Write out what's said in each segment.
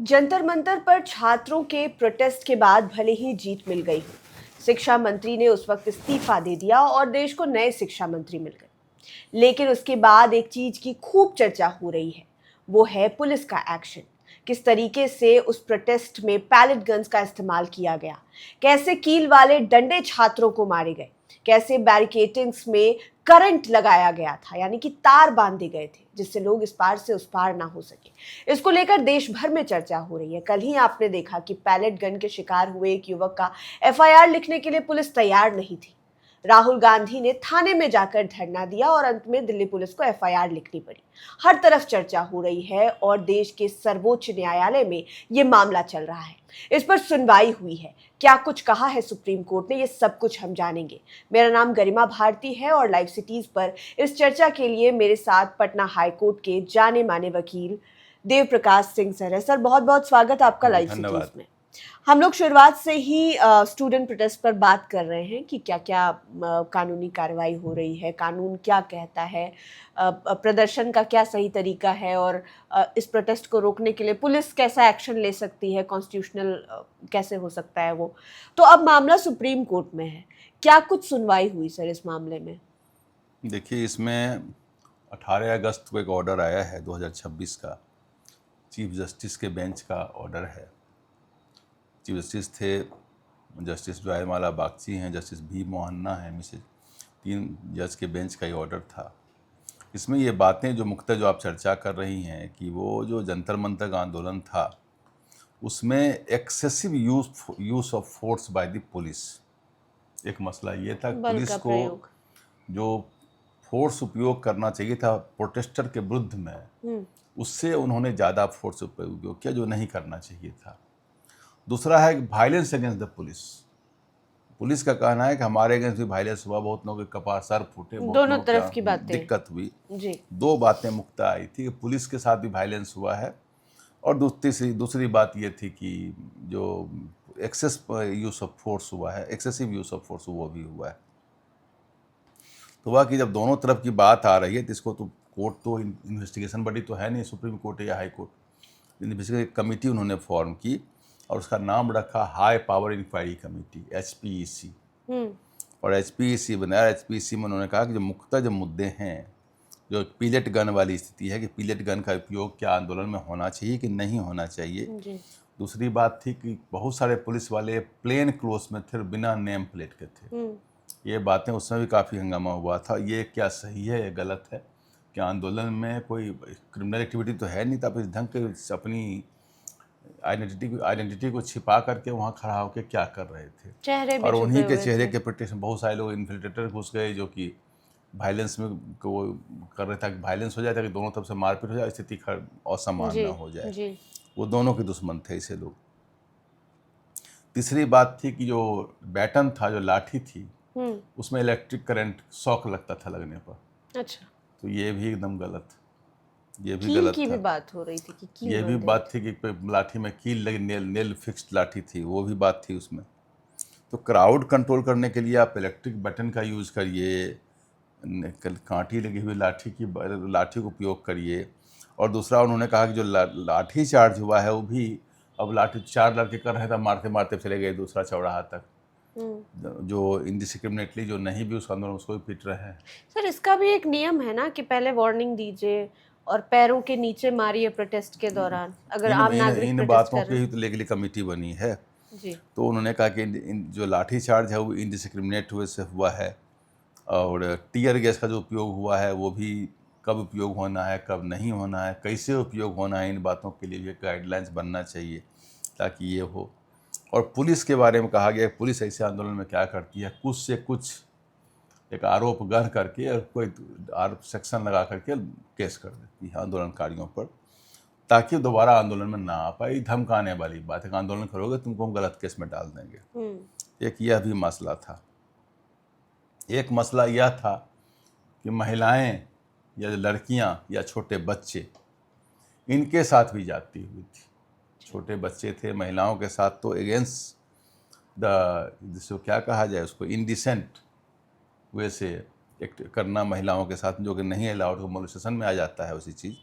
जंतर मंतर पर छात्रों के प्रोटेस्ट के बाद भले ही जीत मिल गई हो, शिक्षा मंत्री ने उस वक्त इस्तीफा दे दिया और देश को नए शिक्षा मंत्री मिल गए। लेकिन उसके बाद एक चीज की खूब चर्चा हो रही है, वो है पुलिस का एक्शन। किस तरीके से उस प्रोटेस्ट में पैलेट गन्स का इस्तेमाल किया गया, कैसे कील वाले डंडे छात्रों को मारे गए, कैसे बैरिकेटिंग्स में करंट लगाया गया था, यानी कि तार बांधे गए थे जिससे लोग इस पार से उस पार ना हो सके। इसको लेकर देश भर में चर्चा हो रही है। कल ही आपने देखा कि पैलेट गन के शिकार हुए एक युवक का एफआईआर लिखने के लिए पुलिस तैयार नहीं थी। राहुल गांधी ने थाने में जाकर धरना दिया और अंत में दिल्ली पुलिस को एफआईआर लिखनी पड़ी। हर तरफ चर्चा हो रही है और देश के सर्वोच्च न्यायालय में ये मामला चल रहा है। इस पर सुनवाई हुई है, क्या कुछ कहा है सुप्रीम कोर्ट ने, ये सब कुछ हम जानेंगे। मेरा नाम गरिमा भारती है और लाइव सिटीज पर इस चर्चा के लिए मेरे साथ पटना हाई कोर्ट के जाने माने वकील देव प्रकाश सिंह सर है। सर, बहुत बहुत स्वागत आपका लाइव सिटीज में। हम लोग शुरुआत से ही स्टूडेंट प्रोटेस्ट पर बात कर रहे हैं कि क्या क्या कानूनी कार्रवाई हो रही है, कानून क्या कहता है, प्रदर्शन का क्या सही तरीका है और इस प्रोटेस्ट को रोकने के लिए पुलिस कैसा एक्शन ले सकती है, कॉन्स्टिट्यूशनल कैसे हो सकता है वो। तो अब मामला सुप्रीम कोर्ट में है, क्या कुछ सुनवाई हुई सर इस मामले में? देखिए, इसमें 18 अगस्त को एक ऑर्डर आया है 2026 का, चीफ जस्टिस के बेंच का ऑर्डर है। चीफ जस्टिस थे जस्टिस जयमाला बागची हैं, जस्टिस भी मोहन्ना हैं, मिसेज 3 जज के बेंच का ये ऑर्डर था। इसमें ये बातें जो मुख्यतः जो आप चर्चा कर रही हैं कि वो जो जंतर मंतर का आंदोलन था उसमें excessive use of force by the police, एक मसला ये था। पुलिस को जो फोर्स उपयोग करना चाहिए था प्रोटेस्टर के विरुद्ध में, उससे उन्होंने ज़्यादा फोर्स उपयोग किया जो नहीं करना चाहिए था। दूसरा है violence against the police. Police का कहना है कि हमारे अगेंस्ट भी वायलेंस हुआ, बहुत लोगों के कपार सर फूटे, दोनों तरफ की बातें, दिक्कत हुई जी। 2 बातें मुख्यतः आई थी कि पुलिस के साथ भी वायलेंस हुआ है और दूसरी बात ये थी कि जो एक्सेस यूज़ ऑफ फोर्स हुआ है, एक्सेसिव यूज़ ऑफ फोर्स वो भी हुआ है। तो हुआ कि जब दोनों तरफ की बात आ रही है तो इसको तो कोर्ट तो इन्वेस्टिगेशन बॉडी तो है नहीं, सुप्रीम कोर्ट या हाई कोर्ट, इन्वेस्टिगेशन कमेटी उन्होंने फॉर्म की और उसका नाम रखा high power inquiry committee, HPEC। और HPEC बनाया। HPEC में उन्होंने कहा कि जो मुख्यतः जो मुद्दे हैं, जो पिलेट गन वाली स्थिति है कि पिलेट गन का उपयोग क्या आंदोलन में होना चाहिए कि नहीं होना चाहिए। दूसरी बात थी कि बहुत सारे पुलिस वाले प्लेन क्लोथ में थे, बिना नेम प्लेट के थे। ये बातें उसमें भी काफ़ी हंगामा हुआ था, ये क्या सही है या गलत है, क्या आंदोलन में कोई क्रिमिनल एक्टिविटी तो है नहीं था, आप इस ढंग के अपनी आइडेंटिटी को छिपा करके वहाँ खड़ा होकर क्या कर रहे थे। और उन्हीं के चेहरे के प्रोटेक्शन बहुत सारे लोग इन्फिल्ट्रेटर घुस गए जो कि वायलेंस में को कर रहे थे कि वायलेंस हो जाए ताकि दोनों तरफ से मारपीट हो जाए, स्थिति असमान ना हो जाए। वो दोनों के दुश्मन थे इसे लोग। तीसरी बात थी कि जो बैटन था, जो लाठी थी, उसमें इलेक्ट्रिक करंट शॉक लगता था लगने पर। अच्छा। तो ये भी एकदम गलत, ये भी गलत की था। भी बात हो रही थी कि कील, ये भी बात थी कि लाठी में कील लगी, नेल फिक्स्ड लाठी थी, वो भी बात थी उसमें। तो क्राउड कंट्रोल करने के लिए आप इलेक्ट्रिक बटन का यूज़ करिए, कांटी लगी हुई लाठी को उपयोग करिए। और दूसरा उन्होंने कहा कि जो लाठी चार्ज हुआ है वो भी, अब लाठी 4 लड़के कर रहे थे, मारते मारते चले गए दूसरा चौराहा तक, जो इनडिस्क्रिमिनेटली जो नहीं भी उस आंदोलन उसको भी पीट रहे हैं। सर, इसका भी एक नियम है ना कि पहले वार्निंग दीजिए और पैरों के नीचे मारिए प्रोटेस्ट के दौरान, अगर आम नागरिक इन बातों की ही तो लीगली कमेटी बनी है जी। तो उन्होंने कहा कि जो लाठी चार्ज है वो इनडिस्क्रिमिनेट हुए से हुआ है और टीयर गैस का जो उपयोग हुआ है वो भी कब उपयोग होना है, कब नहीं होना है, कैसे उपयोग होना है, इन बातों के लिए भी गाइडलाइंस बनना चाहिए ताकि ये हो। और पुलिस के बारे में कहा गया, पुलिस ऐसे आंदोलन में क्या करती है, कुछ से कुछ एक आरोप गढ़ करके और कोई सेक्शन लगा करके केस कर देती है आंदोलनकारियों पर ताकि दोबारा आंदोलन में ना आ पाए। धमकाने वाली बात है कि आंदोलन करोगे तुमको हम गलत केस में डाल देंगे। एक यह भी मसला था। एक मसला यह था कि महिलाएं या लड़कियां या छोटे बच्चे, इनके साथ भी जाती हुई थी। छोटे बच्चे थे, महिलाओं के साथ तो अगेंस्ट द, जिसको क्या कहा जाए, उसको इनडिसेंट वैसे एक्ट करना महिलाओं के साथ, जो कि नहीं अलाउड, मोलेस्टेशन में आ जाता है उसी चीज़।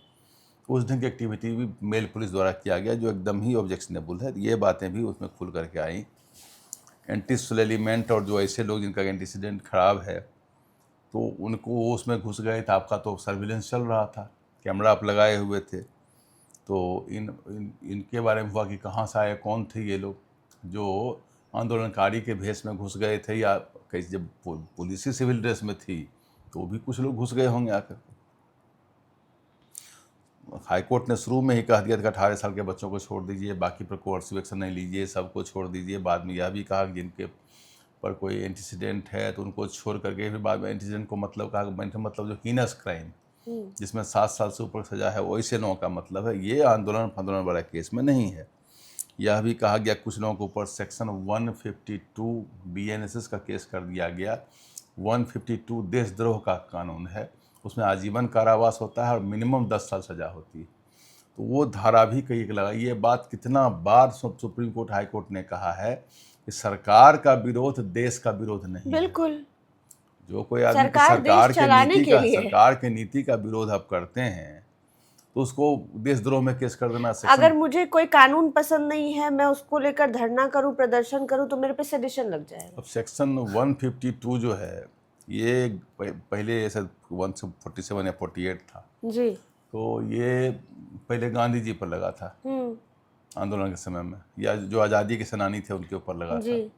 उस ढंग की एक्टिविटी भी मेल पुलिस द्वारा किया गया जो एकदम ही ऑब्जेक्शनेबल है। ये बातें भी उसमें खुल करके आई। एंटी सोशल एलिमेंट और जो ऐसे लोग जिनका एंटीसीडेंट खराब है तो उनको वो उसमें घुस गए थे। आपका तो सर्विलेंस चल रहा था, कैमरा आप लगाए हुए थे, तो इनके बारे में हुआ कि कहाँ से आए, कौन थे ये लोग जो आंदोलनकारी के भेष में घुस गए थे, या कैसे जब पुलिस ही सिविल ड्रेस में थी तो भी कुछ लोग घुस गए होंगे आकर। हाईकोर्ट ने शुरू में ही कह दिया था कि 18 साल के बच्चों को छोड़ दीजिए, बाकी पर कोर्सिव एक्शन नहीं लीजिए, सबको छोड़ दीजिए। बाद में यह भी कहा कि जिनके पर कोई एंटीसीडेंट है तो उनको छोड़ करके, फिर बाद में एंटीसीडेंट को मतलब कहा मतलब जो हीनस क्राइम जिसमें 7 साल से ऊपर सजा है वैसे लोगों का मतलब है, ये आंदोलन वाला केस में नहीं है। यह भी कहा गया कुछ लोगों के ऊपर सेक्शन 152 BNSS का केस कर दिया गया। 152 देशद्रोह का कानून है, उसमें आजीवन कारावास होता है और मिनिमम 10 साल सजा होती है। तो वो धारा भी कई लगाई। ये बात कितना बार सुप्रीम कोर्ट हाई कोर्ट ने कहा है कि सरकार का विरोध देश का विरोध नहीं है। बिल्कुल। जो कोई आदमी सरकार के नीति का विरोध आप करते हैं तो उसको देशद्रोह में केस कर देना। अगर मुझे कोई कानून पसंद नहीं है, मैं उसको लेकर धरना करूं, प्रदर्शन करूं, तो मेरे पे सेडिशन लग जाएगा। अब सेक्शन 152 जो है ये पहले ऐसा 147 या 48 था जी, तो ये पहले गांधी जी पर लगा था आंदोलन के समय में, या जो आज़ादी के सेनानी थे उनके ऊपर लगा था।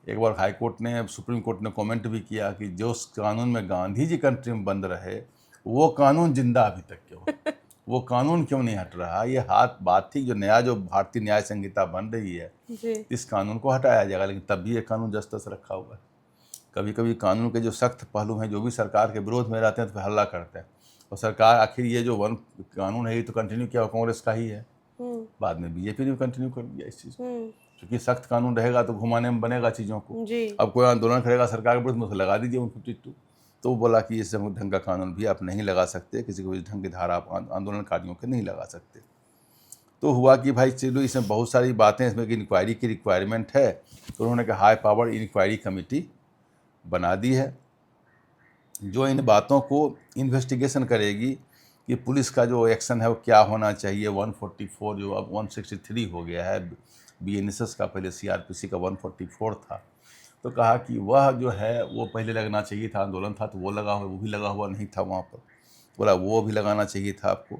एक बार हाई कोर्ट ने, सुप्रीम कोर्ट ने कमेंट भी किया कि जो कानून में गांधी जी कंट्री में बंद रहे वो कानून जिंदा अभी तक क्यों वो कानून क्यों नहीं हट रहा। ये बात थी जो भारतीय न्याय संहिता बन रही है इस कानून को हटाया जाएगा, लेकिन तब भी ये कानून जस तस रखा हुआ है। कभी कभी कानून के जो सख्त पहलू हैं जो भी सरकार के विरोध में रहते हैं तो हल्ला करते हैं, और सरकार आखिर ये जो कानून है ये तो कंटिन्यू किया कांग्रेस का ही है, बाद में बीजेपी ने भी कंटिन्यू कर दिया इस चीज़ को। क्योंकि सख्त कानून रहेगा तो घुमाने में बनेगा चीज़ों को। अब कोई आंदोलन करेगा सरकार के विरुद्ध में, लगा दीजिए 152। तो वो बोला कि इस ढंग का कानून भी आप नहीं लगा सकते, किसी को इस ढंग की धारा आप आंदोलनकारियों के नहीं लगा सकते। तो हुआ कि भाई चलो इसमें बहुत सारी बातें, इसमें इंक्वायरी की रिक्वायरमेंट है, तो उन्होंने कहा हाई पावर इंक्वायरी कमेटी बना दी है जो इन बातों को इन्वेस्टिगेशन करेगी कि पुलिस का जो एक्शन है वो क्या होना चाहिए। 144 जो अब 163 हो गया है, BNSS का पहले CRPC का 144 था, तो कहा कि वह जो है वो पहले लगना चाहिए था, आंदोलन था तो वो लगा हुआ, वो भी लगा हुआ नहीं था वहाँ पर, बोला वो भी लगाना चाहिए था आपको।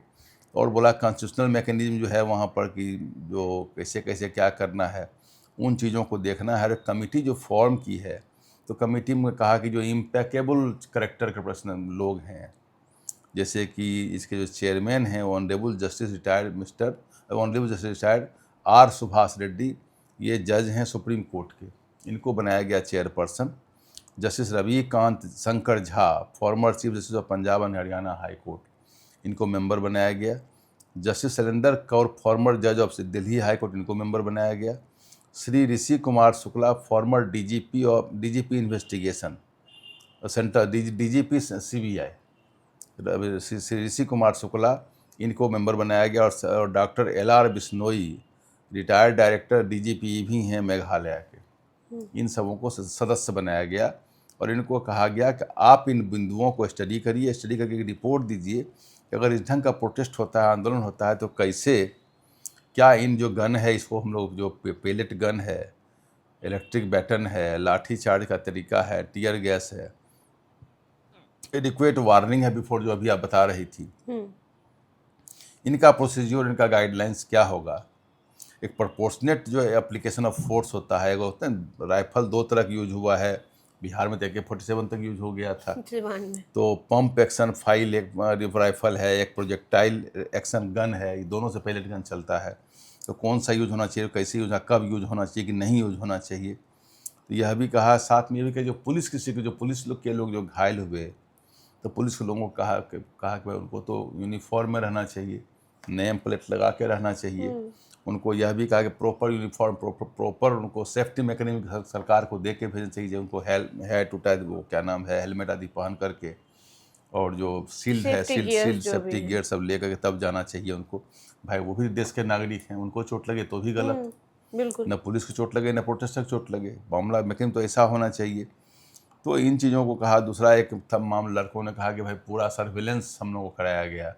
और बोला कॉन्स्टिट्यूशनल मैकेनिज्म जो है वहाँ पर कि जो कैसे कैसे क्या करना है उन चीज़ों को देखना है। कमेटी जो फॉर्म की है तो कमेटी में कहा कि जो इम्पेकेबल करेक्टर के पर्सन लोग हैं, जैसे कि इसके जो चेयरमैन हैं honourable justice retired R Subhash Reddy, ये जज हैं सुप्रीम कोर्ट के, इनको बनाया गया chairperson. Justice Ravikant Shankar Jha former chief justice of Punjab and Haryana high court, इनको मेंबर बनाया गया। जस्टिस शैलेंद्र कौर फॉर्मर जज ऑफ दिल्ली हाई कोर्ट, इनको मेंबर बनाया गया। Shri Rishi Kumar Shukla former DGP investigation centre DGP CBI, Shri Rishi Kumar Shukla, इनको मेंबर बनाया गया। और doctor LR Bishnoi retired director DGP भी हैं मेघालय के, इन सबों को सदस्य बनाया गया। और इनको कहा गया कि आप इन बिंदुओं को स्टडी करिए, स्टडी करके एक रिपोर्ट दीजिए कि अगर इस ढंग का प्रोटेस्ट होता है, आंदोलन होता है, तो कैसे क्या इन जो गन है इसको हम लोग, जो पेलेट गन है, इलेक्ट्रिक बैटन है, लाठी चार्ज का तरीका है, टीयर गैस है, एडिक्वेट वार्निंग है बिफोर जो अभी आप बता रही थी, इनका प्रोसीज्योर, इनका गाइडलाइंस क्या होगा। एक प्रोपोर्शनेट जो एप्लीकेशन ऑफ फोर्स होता है, वो होता है राइफल 2 तरह का यूज हुआ है बिहार में, तो AK-47 तक यूज हो गया था। तो पंप एक्शन फाइल एक राइफल है, एक प्रोजेक्टाइल एक्शन गन है, ये दोनों से पहले गन चलता है। तो कौन सा यूज होना चाहिए, कैसे यूज, कब यूज होना चाहिए कि नहीं यूज होना चाहिए। तो यह भी कहा, साथ में ये भी कहा जो पुलिस जो पुलिस लोग के लोग जो घायल हुए, तो पुलिस के लोगों को कहा कि भाई उनको तो यूनिफॉर्म में रहना चाहिए, नेम प्लेट लगा के रहना चाहिए। उनको यह भी कहा कि प्रॉपर यूनिफॉर्म, प्रॉपर उनको सेफ्टी मैकेनिज्म सरकार को दे के भेजना चाहिए। उनको हेयर टू टाई, वो क्या नाम है, हेलमेट आदि पहन करके, और जो शील्ड है, शील्ड सेफ्टी गियर सब ले करके तब जाना चाहिए उनको। भाई वो भी देश के नागरिक हैं, उनको चोट लगे तो भी गलत, बिल्कुल, न पुलिस को चोट लगे न प्रोटेस्टर को चोट लगे, मामला मैकेनिज्म तो ऐसा होना चाहिए। तो इन चीज़ों को कहा। दूसरा एक मामला लड़कों ने कहा कि भाई पूरा सर्विलेंस हम लोगों को कराया गया,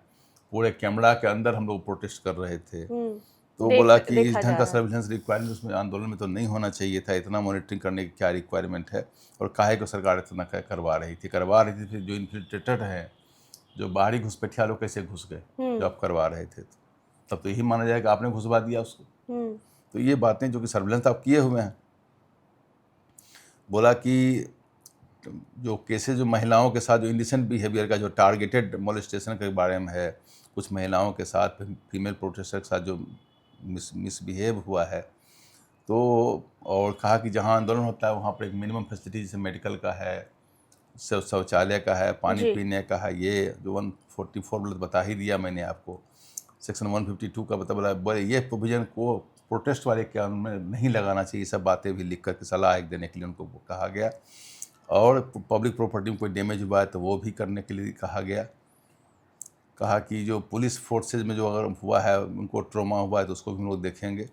पूरे कैमरा के अंदर हम लोग प्रोटेस्ट कर रहे थे। तो देख- बोला कि इस देखा ढंग जा का रहा है। सर्विलेंस रिक्वायरमेंट उसमें आंदोलन में तो नहीं होना चाहिए था, इतना मॉनिटरिंग करने की क्या रिक्वायरमेंट है, और काहे को सरकार इतना करवा रही थी। फिर जो इन्फिल्ट्रेटेड हैं, जो बाहरी घुसपैठिया लोग कैसे घुस गए जो आप करवा रहे थे, तब तो यही माना जाएगा आपने घुसवा दिया उसको। तो ये बातें जो कि सर्विलेंस आप किए हुए हैं। बोला कि जो केसेस जो महिलाओं के साथ जो इंडिसेंट बिहेवियर का जो टारगेटेड मोलेस्टेशन के बारे में है, कुछ महिलाओं के साथ फीमेल प्रोटेस्टर के साथ जो मिसबिहेव हुआ है, तो और कहा कि जहां आंदोलन होता है वहां पर एक मिनिमम फैसिलिटी जैसे मेडिकल का है, शौचालय का है, पानी जी। पीने का है, ये जो 144 बता ही दिया मैंने आपको, सेक्शन 152 का बोला बोले ये प्रोविजन को प्रोटेस्ट वाले कानून में नहीं लगाना चाहिए। सब बातें भी लिख करके सलाह देने के लिए उनको कहा गया। और पब्लिक प्रॉपर्टी में कोई डैमेज हुआ है तो वो भी करने के लिए कहा गया। कहा कि जो पुलिस फोर्सेज में जो अगर हुआ है उनको ट्रॉमा हुआ है तो उसको भी हम लोग देखेंगे।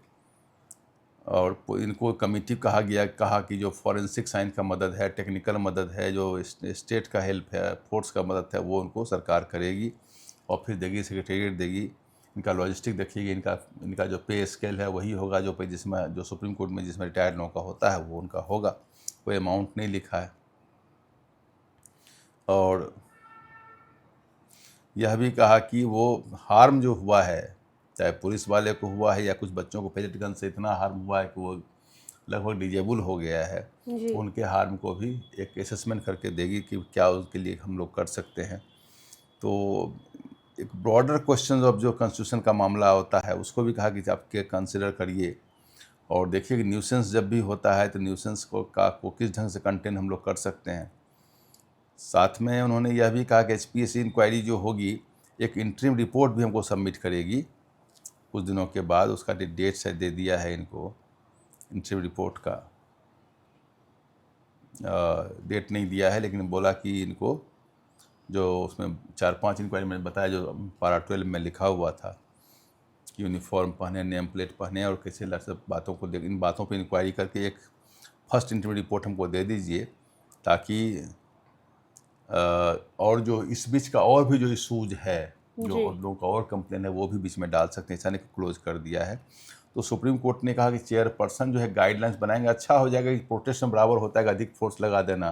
और इनको कमेटी कहा गया, कहा कि जो फॉरेंसिक साइंस का मदद है, टेक्निकल मदद है, जो स्टेट का हेल्प है, फोर्स का मदद है, वो उनको सरकार करेगी और फिर देगी, सेक्रेटेरिएट देगी। इनका लॉजिस्टिक देखिएगी, इनका जो पे स्केल है वही होगा जो पे जिसमें जो सुप्रीम कोर्ट में जिसमें रिटायर्ड लोगों का होता है वो उनका होगा, कोई अमाउंट नहीं लिखा है। और यह भी कहा कि वो हार्म जो हुआ है, चाहे पुलिस वाले को हुआ है या कुछ बच्चों को पेलेट गन से इतना हार्म हुआ है कि वो लगभग डिजेबल हो गया है, उनके हार्म को भी एक असेसमेंट करके देगी कि क्या उसके लिए हम लोग कर सकते हैं। तो एक ब्रॉडर क्वेश्चन ऑफ जो कॉन्स्टिट्यूशन का मामला होता है उसको भी कहा कि आप के कंसिडर करिए और देखिए कि न्यूसेंस जब भी होता है तो न्यूसेंस को किस ढंग से कंटेन हम लोग कर सकते हैं। साथ में उन्होंने यह भी कहा कि एचपीएससी इंक्वायरी जो होगी एक इंटरिम रिपोर्ट भी हमको सबमिट करेगी कुछ दिनों के बाद। उसका डेट से दे दिया है इनको, इंटरिम रिपोर्ट का डेट नहीं दिया है, लेकिन बोला कि इनको जो उसमें 4-5 इंक्वायरी मैंने बताया जो पारा 12 में लिखा हुआ था कि यूनिफॉर्म पहने, नेम प्लेट पहने और कैसे सब बातों को इन बातों पर इंक्वायरी करके एक फर्स्ट इंटरव्यू रिपोर्ट हमको दे दीजिए, ताकि और जो इस बीच का और भी जो इशूज है, जो लोगों का और कंप्लेन है, वो भी बीच में डाल सकते हैं। ऐसा नहीं क्लोज कर दिया है। तो सुप्रीम कोर्ट ने कहा कि चेयरपर्सन जो है गाइडलाइंस बनाएंगे, अच्छा हो जाएगा कि प्रोटेस्ट में बराबर होता है कि अधिक फोर्स लगा देना,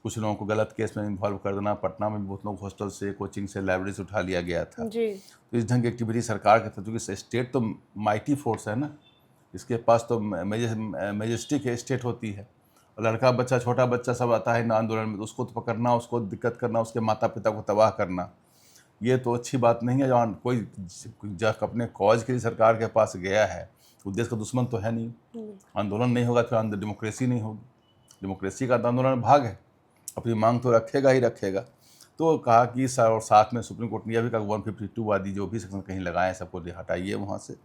कुछ लोगों को गलत केस में इन्वॉल्व कर देना। पटना में भी बहुत लोग हॉस्टल से, कोचिंग से, लाइब्रेरी से उठा लिया गया था। तो इस ढंग की एक्टिविटी सरकार का था, क्योंकि स्टेट तो माइटी फोर्स है ना, इसके पास तो मेजेस्टिक स्टेट होती है। और लड़का बच्चा, छोटा बच्चा सब आता है ना आंदोलन में, तो उसको तो पकड़ना, उसको दिक्कत करना, उसके माता पिता को तबाह करना, ये तो अच्छी बात नहीं है। जहाँ कोई अपने कॉज के लिए सरकार के पास गया है, देश का दुश्मन तो है नहीं। आंदोलन नहीं होगा तो डेमोक्रेसी नहीं होगी। डेमोक्रेसी का आंदोलन भाग है, अपनी मांग तो रखेगा ही रखेगा। तो कहा कि और साथ में सुप्रीम कोर्ट ने यह भी कहा 152 वादी जो भी सेक्शन कहीं लगाए सबको हटाइए वहाँ से,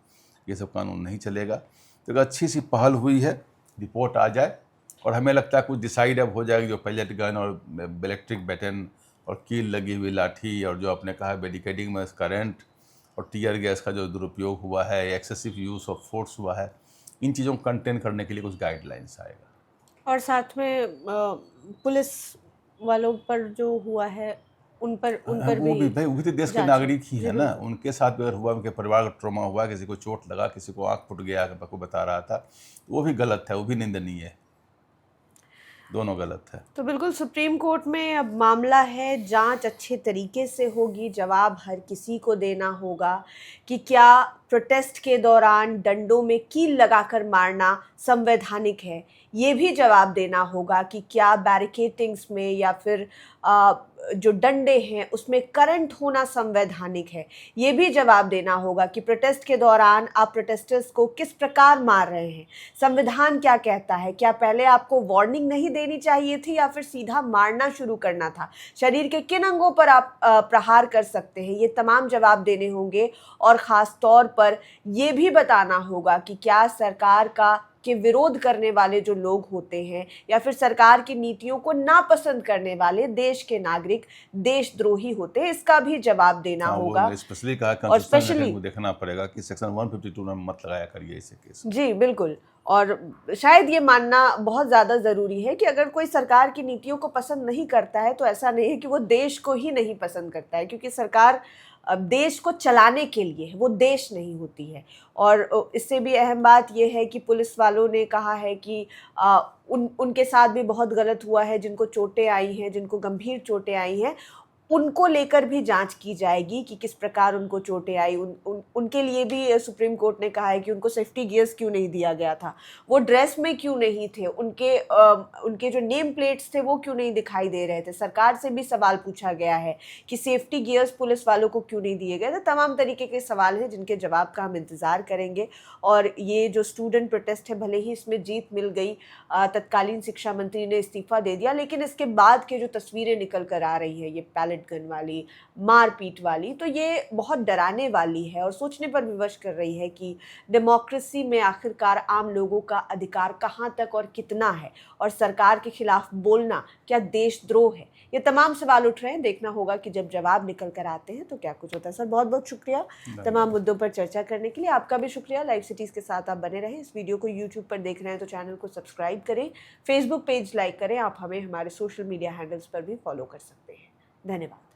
ये सब कानून नहीं चलेगा। तो एक अच्छी सी पहल हुई है, रिपोर्ट आ जाए और हमें लगता है कुछ डिसाइड अब हो जाएगी। जो पेलेट गन और इलेक्ट्रिक बैटन और कील लगी हुई लाठी और जो आपने कहा बैरिकेडिंग में करंट और टीयर गैस का जो दुरुपयोग हुआ है, एक्सेसिव यूज़ ऑफ फोर्स हुआ है, इन चीज़ों को कंटेन करने के लिए कुछ गाइडलाइंस आएगा। और साथ में पुलिस वालों पर जो हुआ है उन पर वो भी भाई, वो भी तो देश के नागरिक ही है ना, उनके साथ अगर हुआ, उनके परिवार का ट्रॉमा हुआ, किसी को चोट लगा, किसी को आँख फुट गया, को बता रहा था, वो भी गलत है, वो भी निंदनीय है, दोनों गलत है। तो बिल्कुल सुप्रीम कोर्ट में अब मामला है, जांच अच्छे तरीके से होगी, जवाब हर किसी को देना होगा कि क्या प्रोटेस्ट के दौरान डंडों में कील लगाकर मारना संवैधानिक है। ये भी जवाब देना होगा कि क्या बैरिकेटिंग्स में या फिर जो डंडे हैं उसमें करंट होना संवैधानिक है। ये भी जवाब देना होगा कि प्रोटेस्ट के दौरान आप प्रोटेस्टर्स को किस प्रकार मार रहे हैं, संविधान क्या कहता है, क्या पहले आपको वार्निंग नहीं देनी चाहिए थी या फिर सीधा मारना शुरू करना था, शरीर के किन अंगों पर आप प्रहार कर सकते हैं। ये तमाम जवाब देने होंगे और ख़ास तौर पर ये भी बताना होगा कि क्या सरकार के विरोध करने वाले जो लोग होते हैं या फिर सरकार की नीतियों को नापसंद करने वाले देश के नागरिक देशद्रोही होते हैं, इसका भी जवाब देना होगा। स्पेशली कहा, और स्पेशली देखना पड़ेगा कि सेक्शन 152 में मत लगाया करिए इसे केस। जी बिल्कुल। और शायद ये मानना बहुत ज़्यादा ज़रूरी है कि अगर कोई सरकार की नीतियों को पसंद नहीं करता है तो ऐसा नहीं है कि वो देश को ही नहीं पसंद करता है, क्योंकि सरकार देश को चलाने के लिए है, वो देश नहीं होती है। और इससे भी अहम बात यह है कि पुलिस वालों ने कहा है कि उनके साथ भी बहुत गलत हुआ है, जिनको चोटें आई हैं, जिनको गंभीर चोटें आई हैं, उनको लेकर भी जांच की जाएगी कि किस प्रकार उनको चोटें आई। उनके लिए भी सुप्रीम कोर्ट ने कहा है कि उनको सेफ्टी गियर्स क्यों नहीं दिया गया था, वो ड्रेस में क्यों नहीं थे, उनके जो नेम प्लेट्स थे वो क्यों नहीं दिखाई दे रहे थे। सरकार से भी सवाल पूछा गया है कि सेफ्टी गियर्स पुलिस वालों को क्यों नहीं दिए गए। तो तमाम तरीके के सवाल हैं जिनके जवाब का हम इंतज़ार करेंगे। और ये जो स्टूडेंट प्रोटेस्ट है, भले ही इसमें जीत मिल गई, तत्कालीन शिक्षा मंत्री ने इस्तीफा दे दिया, लेकिन इसके बाद के जो तस्वीरें निकल कर आ रही है, ये पैलेट गन वाली, मारपीट वाली, तो ये बहुत डराने वाली है और सोचने पर विवश कर रही है कि डेमोक्रेसी में आखिरकार आम लोगों का अधिकार कहाँ तक और कितना है, और सरकार के खिलाफ बोलना क्या देशद्रोह है। ये तमाम सवाल उठ रहे हैं। देखना होगा कि जब जवाब निकल कर आते हैं तो क्या कुछ होता है। सर, बहुत बहुत शुक्रिया तमाम मुद्दों पर चर्चा करने के लिए। आपका भी शुक्रिया। लाइव सिटीज़ के साथ आप बने रहें। इस वीडियो को यूट्यूब पर देख रहे हैं तो चैनल को सब्सक्राइब करें, फेसबुक पेज लाइक करें। आप हमें हमारे सोशल मीडिया हैंडल्स पर भी फॉलो कर सकते हैं। धन्यवाद।